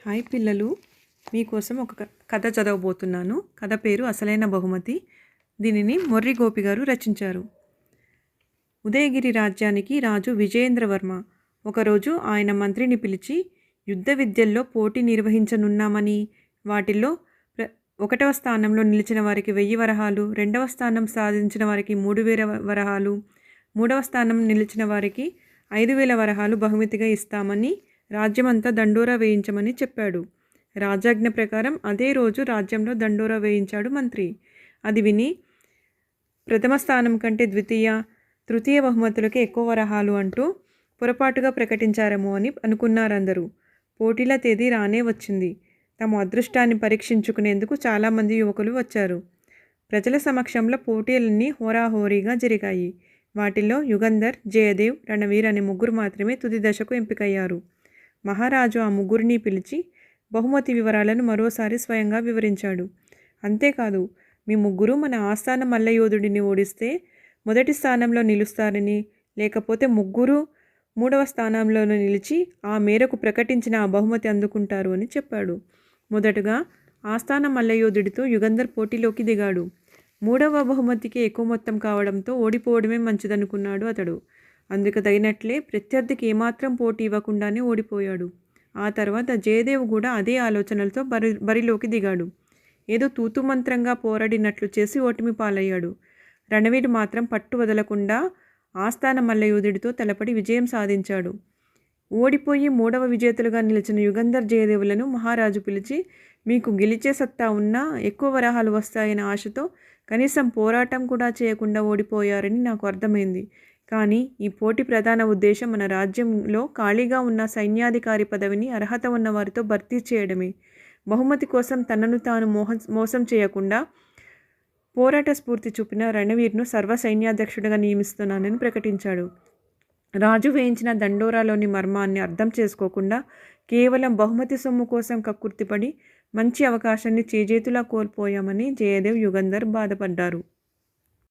Hi పిల్లలు, మీకోసం ఒక కథ చదవబోతున్నాను. కథ పేరు అసలైన బహుమతి. దీనిని మొర్రి గోపి గారు రచించారు. ఉదయగిరి రాజ్యానికి రాజు విజయేంద్రవర్మ. ఒకరోజు ఆయన మంత్రిని పిలిచి యుద్ధ విద్యల్లో పోటీ నిర్వహించనున్నామని, వాటిల్లో 1వ స్థానంలో నిలిచిన వారికి 1000 వరహాలు, 2వ స్థానం సాధించిన వారికి 3000 వరహాలు, 3వ స్థానం నిలిచిన వారికి 5000 వరహాలు బహుమతిగా ఇస్తామని, రాజ్యమంతా దండోరా వేయించమని చెప్పాడు. రాజాజ్ఞ ప్రకారం అదే రోజు రాజ్యంలో దండోరా వేయించాడు మంత్రి. అది విని ప్రథమ స్థానం కంటే ద్వితీయ, తృతీయ బహుమతులకే ఎక్కువ వరహాలు అంటూ పొరపాటుగా ప్రకటించారేమో అని అనుకున్నారందరూ. పోటీల తేదీ రానే వచ్చింది. తమ అదృష్టాన్ని పరీక్షించుకునేందుకు చాలామంది యువకులు వచ్చారు. ప్రజల సమక్షంలో పోటీలన్నీ హోరాహోరీగా జరిగాయి. వాటిల్లో యుగంధర్, జయదేవ్, రణవీర్ అనే ముగ్గురు మాత్రమే తుది దశకు ఎంపికయ్యారు. మహారాజు ఆ ముగ్గురిని పిలిచి బహుమతి వివరాలను మరోసారి స్వయంగా వివరించాడు. అంతేకాదు, మీ ముగ్గురు మన ఆస్థాన మల్లయోధుడిని ఓడిస్తే మొదటి స్థానంలో నిలుస్తారని, లేకపోతే ముగ్గురు 3వ స్థానంలో నిలిచి ఆ మేరకు ప్రకటించిన ఆ బహుమతి అందుకుంటారు అని చెప్పాడు. మొదటగా ఆస్థాన మల్లయోధుడితో యుగంధర్ పోటీలోకి దిగాడు. 3వ బహుమతికి ఎక్కువ మొత్తం కావడంతో ఓడిపోవడమే మంచిదనుకున్నాడు అతడు. అందుకు తగినట్లే ప్రత్యర్థికి ఏమాత్రం పోటీ ఇవ్వకుండానే ఓడిపోయాడు. ఆ తర్వాత జయదేవ్ కూడా అదే ఆలోచనలతో బరిలోకి దిగాడు. ఏదో తూతు మంత్రంగా పోరాడినట్లు చేసి ఓటమి పాలయ్యాడు. రణవీర్ మాత్రం పట్టు వదలకుండా ఆస్థాన మల్లయోధుడితో తలపడి విజయం సాధించాడు. ఓడిపోయి 3వ విజేతలుగా నిలిచిన యుగంధర్, జయదేవులను మహారాజు పిలిచి, మీకు గెలిచే సత్తా ఉన్నా ఎక్కువ వరహాలు వస్తాయనే ఆశతో కనీసం పోరాటం కూడా చేయకుండా ఓడిపోయారని నాకు అర్థమైంది. కానీ ఈ పోటీ ప్రధాన ఉద్దేశం మన రాజ్యంలో ఖాళీగా ఉన్న సైన్యాధికారి పదవిని అర్హత ఉన్న వారితో భర్తీ చేయడమే. బహుమతి కోసం తనను తాను మోసం చేయకుండా పోరాట స్ఫూర్తి చూపిన రణవీర్ను సర్వ సైన్యాధ్యక్షుడిగా నియమిస్తున్నానని ప్రకటించాడు. రాజు వేయించిన దండోరాలోని మర్మాన్ని అర్థం చేసుకోకుండా కేవలం బహుమతి సొమ్ము కోసం కక్కుర్తిపడి మంచి అవకాశాన్ని చేజేతులా కోల్పోయామని జయదేవ్, యుగంధర్ బాధపడ్డారు.